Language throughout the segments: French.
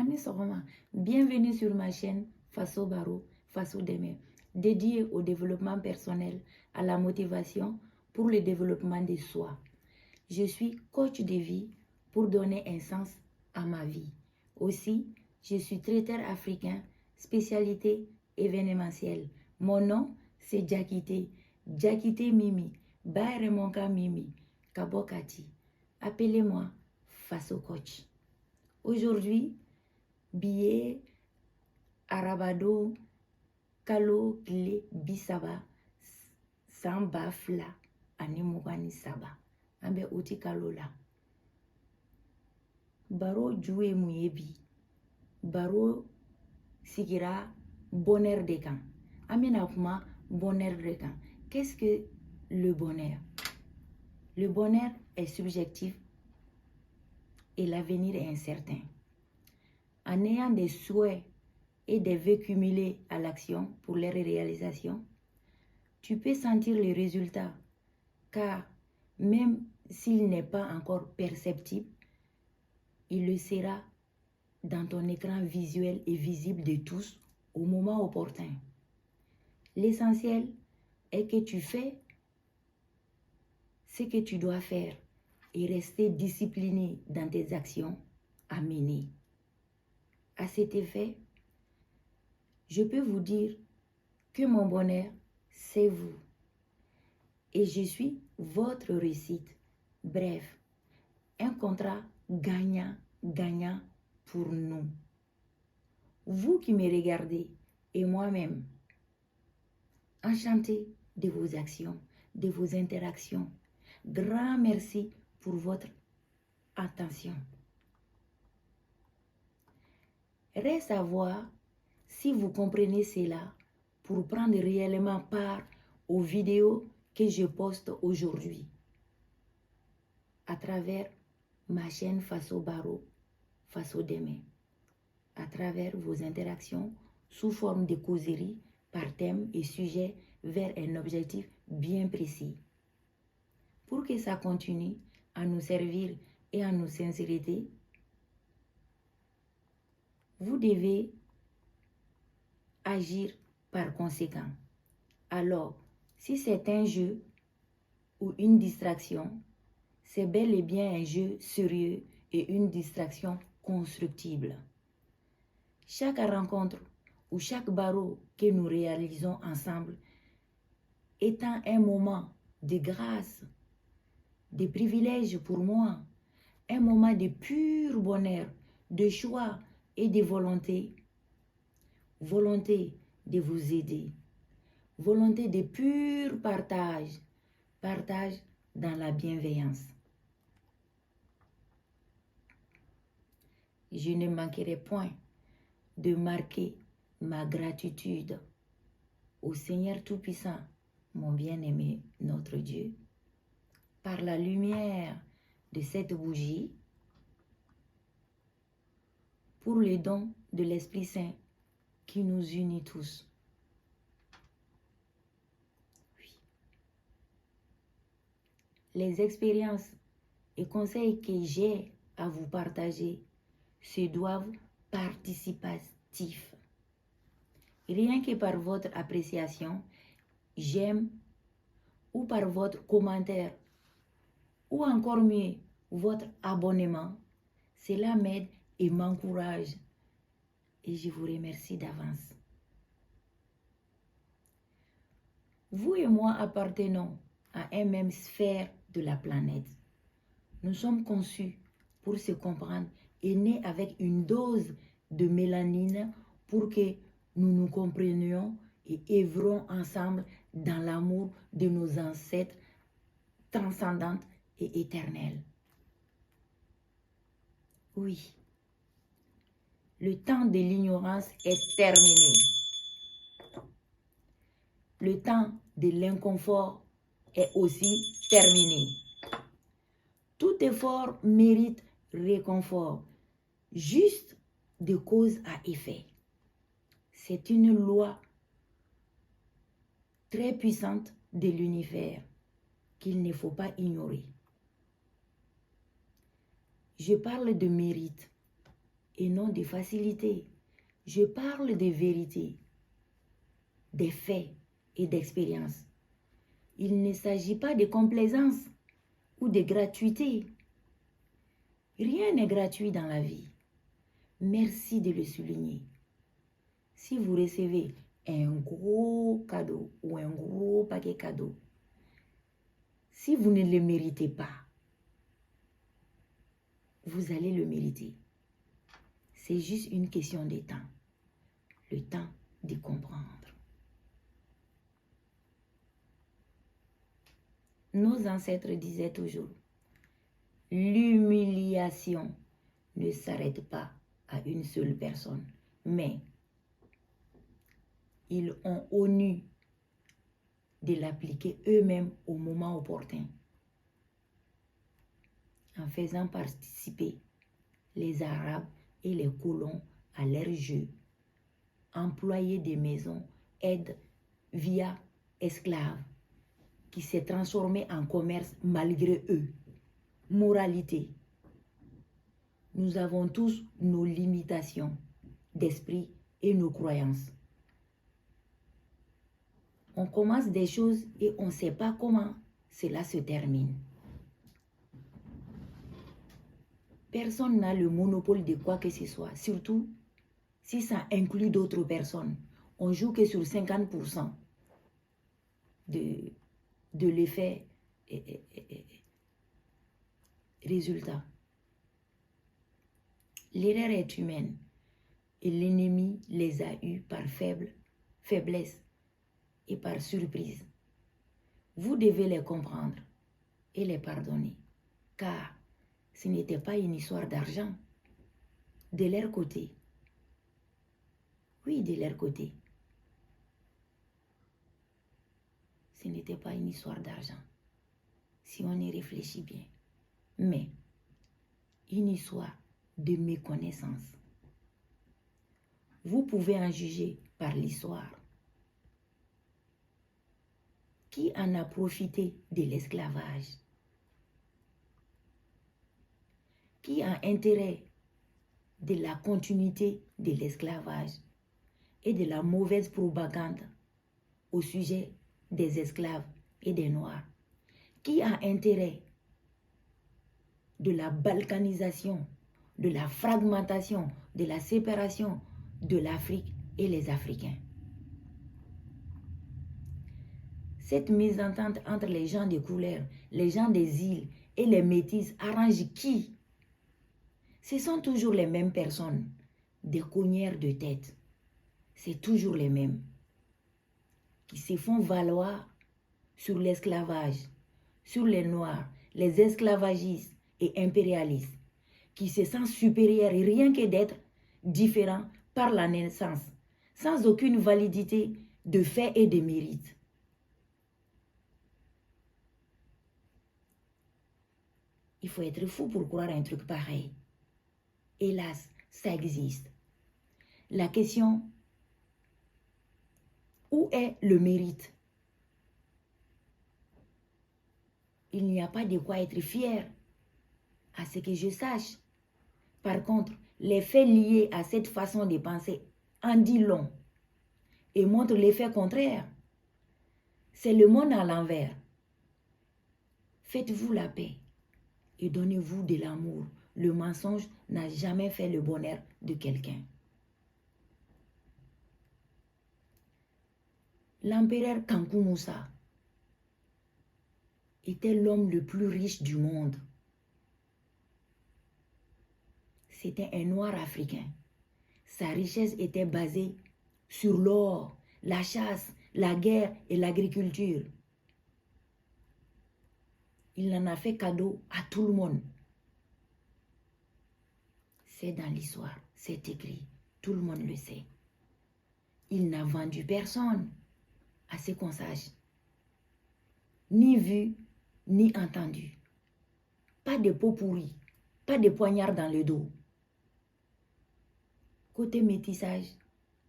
Ani Soroma, bienvenue sur ma chaîne Faso Baro, Faso Deme, dédiée au développement personnel, à la motivation pour le développement de soi. Je suis coach de vie pour donner un sens à ma vie. Aussi, je suis traiteur africain, spécialité événementielle. Mon nom, c'est Jakite. Jakite Mimi, Bayremonka Mimi, Kabokati. Appelez-moi Faso Coach. Aujourd'hui, billet Arabado Kalo Kile Bisaba Samba Fla Animugani Saba. Ambe uti kalo la. Baro joué muyebi. Baro sigira bonheur de kan. Amina kuma bonheur de kan. Qu'est-ce que le bonheur? Le bonheur est subjectif et l'avenir est incertain. En ayant des souhaits et des vœux cumulés à l'action pour leur réalisation, tu peux sentir les résultats, car même s'il n'est pas encore perceptible, il le sera dans ton écran visuel et visible de tous au moment opportun. L'essentiel est que tu fais ce que tu dois faire et rester discipliné dans tes actions à mener. À cet effet, je peux vous dire que mon bonheur, c'est vous. Et je suis votre réussite. Bref, un contrat gagnant-gagnant pour nous. Vous qui me regardez et moi-même, enchanté de vos actions, de vos interactions. Grand merci pour votre attention. Reste à voir si vous comprenez cela pour prendre réellement part aux vidéos que je poste aujourd'hui à travers ma chaîne Faso Baro, Faso Deme, à travers vos interactions sous forme de causeries par thème et sujet vers un objectif bien précis. Pour que ça continue à nous servir et à nous sincérité, vous devez agir par conséquent. Alors, si c'est un jeu ou une distraction, c'est bel et bien un jeu sérieux et une distraction constructible. Chaque rencontre ou chaque barreau que nous réalisons ensemble étant un moment de grâce, de privilège pour moi, un moment de pur bonheur, de choix et de volonté. Volonté de vous aider, volonté de pur partage, partage dans la bienveillance. Je ne manquerai point de marquer ma gratitude au Seigneur Tout-Puissant, mon bien-aimé, notre Dieu, par la lumière de cette bougie, pour le don de l'Esprit Saint qui nous unit tous. Oui. Les expériences et conseils que j'ai à vous partager se doivent participatifs. Rien que par votre appréciation, j'aime, ou par votre commentaire, ou encore mieux, votre abonnement, cela m'aide et m'encourage. Et je vous remercie d'avance. Vous et moi appartenons à une même sphère de la planète. Nous sommes conçus pour se comprendre et nés avec une dose de mélanine pour que nous nous comprenions et œuvrons ensemble dans l'amour de nos ancêtres transcendants et éternels. Oui, le temps de l'ignorance est terminé. Le temps de l'inconfort est aussi terminé. Tout effort mérite réconfort, juste de cause à effet. C'est une loi très puissante de l'univers qu'il ne faut pas ignorer. Je parle de mérite et non de facilité. Je parle de vérité, des faits et d'expérience. Il ne s'agit pas de complaisance ou de gratuité. Rien n'est gratuit dans la vie. Merci de le souligner. Si vous recevez un gros cadeau ou un gros paquet cadeau, si vous ne le méritez pas, vous allez le mériter. C'est juste une question de temps. Le temps de comprendre. Nos ancêtres disaient toujours, l'humiliation ne s'arrête pas à une seule personne, mais ils ont honu de l'appliquer eux-mêmes au moment opportun, en faisant participer les Arabes et les colons à leur jeu, employés des maisons, aide via esclaves, qui s'est transformé en commerce malgré eux. Moralité. Nous avons tous nos limitations d'esprit et nos croyances. On commence des choses et on ne sait pas comment cela se termine. Personne n'a le monopole de quoi que ce soit, surtout si ça inclut d'autres personnes. On joue que sur 50% de l'effet résultat. L'erreur est humaine et l'ennemi les a eus par faiblesse et par surprise. Vous devez les comprendre et les pardonner, car ce n'était pas une histoire d'argent. De leur côté, oui, de leur côté, ce n'était pas une histoire d'argent, si on y réfléchit bien, mais une histoire de méconnaissance. Vous pouvez en juger par l'histoire. Qui en a profité de l'esclavage? Qui a intérêt de la continuité de l'esclavage et de la mauvaise propagande au sujet des esclaves et des Noirs? Qui a intérêt de la balkanisation, de la fragmentation, de la séparation de l'Afrique et les Africains? Cette mésentente entre les gens de couleur, les gens des îles et les métis arrange qui? Ce sont toujours les mêmes personnes, des cognères de tête. C'est toujours les mêmes qui se font valoir sur l'esclavage, sur les Noirs, les esclavagistes et impérialistes, qui se sentent supérieurs rien que d'être différents par la naissance, sans aucune validité de fait et de mérite. Il faut être fou pour croire un truc pareil. Hélas, ça existe. La question, où est le mérite? Il n'y a pas de quoi être fier, à ce que je sache. Par contre, les faits liés à cette façon de penser en disent long et montrent l'effet contraire. C'est le monde à l'envers. Faites-vous la paix et donnez-vous de l'amour. Le mensonge n'a jamais fait le bonheur de quelqu'un. L'empereur Kankou Moussa était l'homme le plus riche du monde. C'était un noir africain. Sa richesse était basée sur l'or, la chasse, la guerre et l'agriculture. Il en a fait cadeau à tout le monde. C'est dans l'histoire, c'est écrit, tout le monde le sait. Il n'a vendu personne, à ce qu'on sache. Ni vu, ni entendu. Pas de peau pourrie, pas de poignard dans le dos. Côté métissage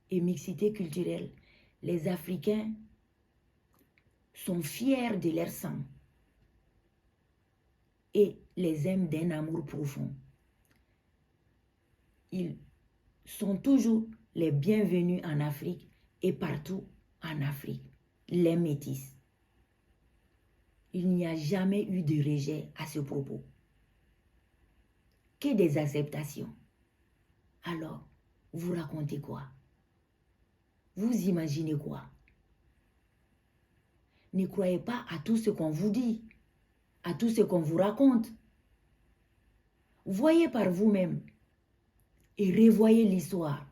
et mixité culturelle, les Africains sont fiers de leur sang et les aiment d'un amour profond. ils sont toujours les bienvenus en Afrique et partout en Afrique, les métis. Il n'y a jamais eu de rejet à ce propos. Que des acceptations. Alors, vous racontez quoi? Vous imaginez quoi? Ne croyez pas à tout ce qu'on vous dit, à tout ce qu'on vous raconte. Voyez par vous-même et revoyez l'histoire.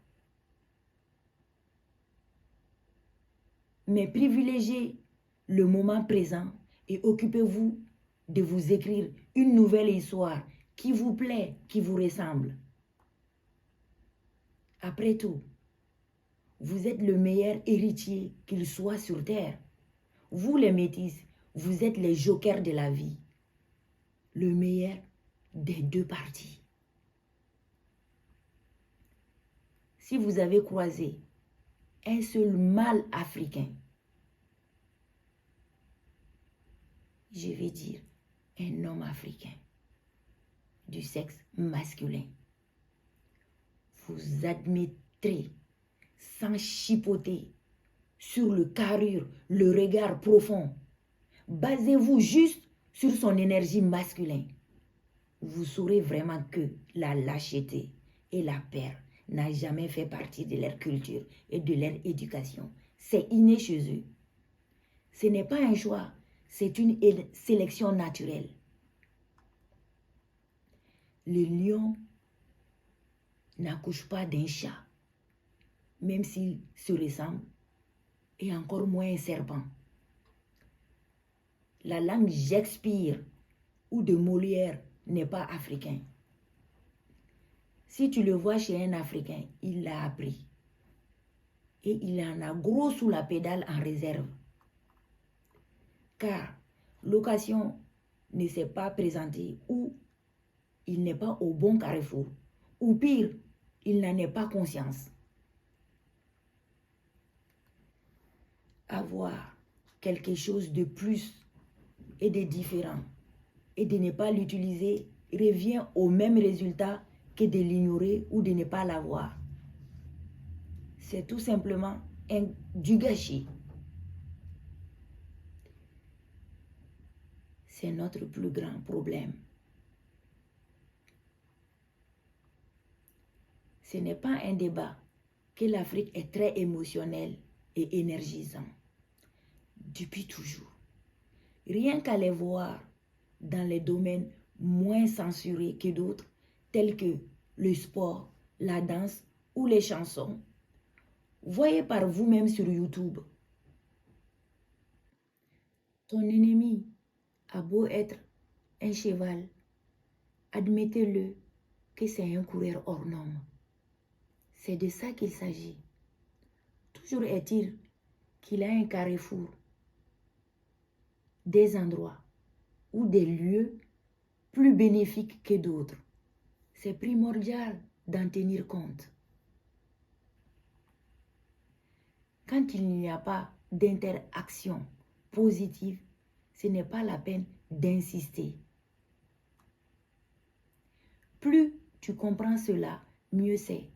Mais privilégiez le moment présent et occupez-vous de vous écrire une nouvelle histoire qui vous plaît, qui vous ressemble. Après tout, vous êtes le meilleur héritier qu'il soit sur terre. Vous les métis, vous êtes les jokers de la vie. Le meilleur des deux parties. Si vous avez croisé un seul mâle africain, je vais dire un homme africain du sexe masculin, vous admettrez sans chipoter sur le carrure, le regard profond. Basez-vous juste sur son énergie masculine. Vous saurez vraiment que la lâcheté et la peur n'a jamais fait partie de leur culture et de leur éducation. C'est inné chez eux. Ce n'est pas un choix, c'est une sélection naturelle. Le lion n'accouche pas d'un chat, même s'il se ressemble, et encore moins un serpent. La langue Shakespeare ou de Molière n'est pas africain. Si tu le vois chez un Africain, il l'a appris. Et il en a gros sous la pédale en réserve. Car l'occasion ne s'est pas présentée ou il n'est pas au bon carrefour. Ou pire, il n'en est pas conscience. Avoir quelque chose de plus et de différent et de ne pas l'utiliser revient au même résultat que de l'ignorer ou de ne pas l'avoir. C'est tout simplement du gâchis. C'est notre plus grand problème. Ce n'est pas un débat que l'Afrique est très émotionnelle et énergisante. Depuis toujours. Rien qu'à les voir dans les domaines moins censurés que d'autres, tels que le sport, la danse ou les chansons, voyez par vous-même sur YouTube. Ton ennemi a beau être un cheval, admettez-le que c'est un coureur hors norme. C'est de ça qu'il s'agit. Toujours est-il qu'il a un carrefour, des endroits ou des lieux plus bénéfiques que d'autres. C'est primordial d'en tenir compte. Quand il n'y a pas d'interaction positive, ce n'est pas la peine d'insister. Plus tu comprends cela, mieux c'est.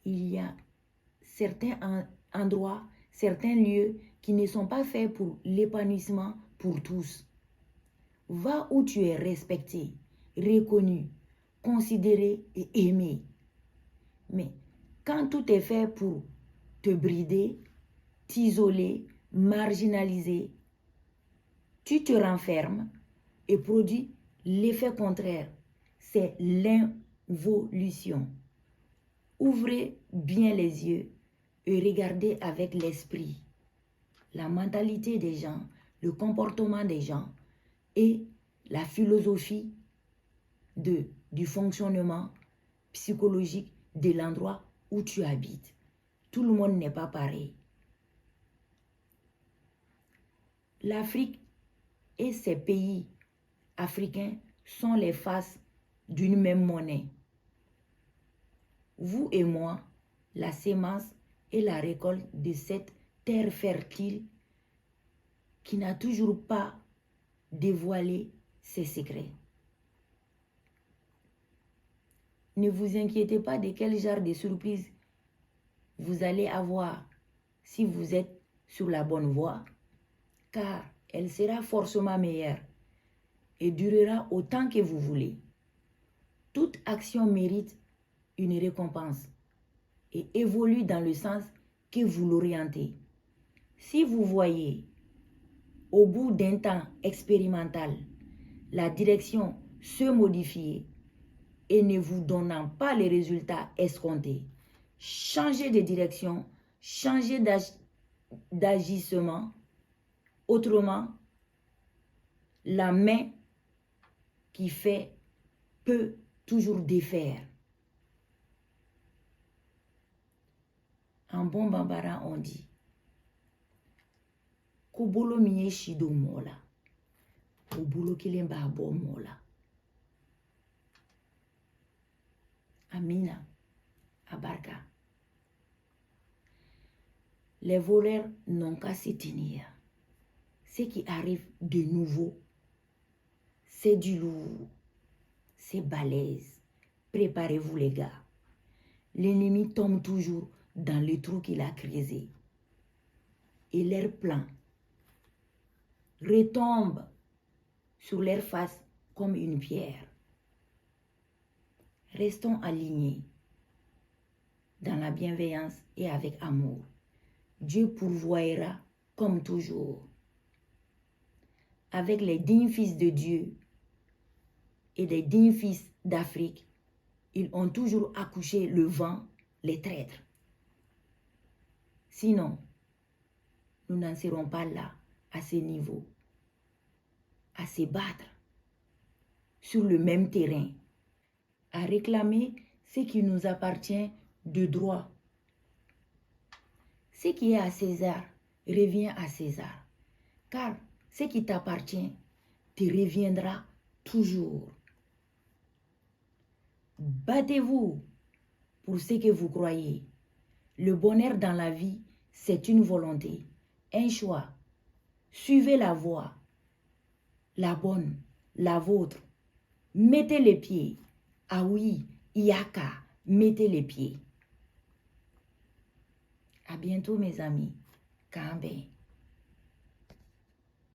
Il y a certains endroits, certains lieux qui ne sont pas faits pour l'épanouissement pour tous. Va où tu es respecté, reconnu, considéré et aimé. Mais quand tout est fait pour te brider, t'isoler, marginaliser, tu te renfermes et produis l'effet contraire. C'est l'involution. Ouvrez bien les yeux et regardez avec l'esprit la mentalité des gens, le comportement des gens et la philosophie du fonctionnement psychologique de l'endroit où tu habites. Tout le monde n'est pas pareil. L'Afrique et ses pays africains sont les faces d'une même monnaie. Vous et moi, la sémence et la récolte de cette terre fertile qui n'a toujours pas dévoilé ses secrets. Ne vous inquiétez pas de quel genre de surprise vous allez avoir si vous êtes sur la bonne voie, car elle sera forcément meilleure et durera autant que vous voulez. Toute action mérite une récompense et évolue dans le sens que vous l'orientez. Si vous voyez, au bout d'un temps expérimental, la direction se modifier et ne vous donnant pas les résultats escomptés, changez de direction, changez d'agissement. Autrement, la main qui fait peut toujours défaire. En bon bambara, on dit Kobolo miye shido mola, kobolo kelemba bo mola. Amina, abarka. Les voleurs n'ont qu'à se tenir. Ce qui arrive de nouveau, c'est du lourd, c'est balèze. Préparez-vous les gars. L'ennemi tombe toujours dans le trou qu'il a creusé. Et leur plan retombe sur leur face comme une pierre. Restons alignés dans la bienveillance et avec amour. Dieu pourvoira comme toujours. Avec les dignes fils de Dieu et les dignes fils d'Afrique, ils ont toujours accouché le vent, les traîtres. Sinon, nous n'en serons pas là, à ce niveau, à se battre sur le même terrain, à réclamer ce qui nous appartient de droit. Ce qui est à César revient à César, car ce qui t'appartient te reviendra toujours. Battez-vous pour ce que vous croyez. Le bonheur dans la vie, c'est une volonté, un choix. Suivez la voie, la bonne, la vôtre. Mettez les pieds. Ah oui, Iaka, mettez les pieds. À bientôt mes amis. Kambe.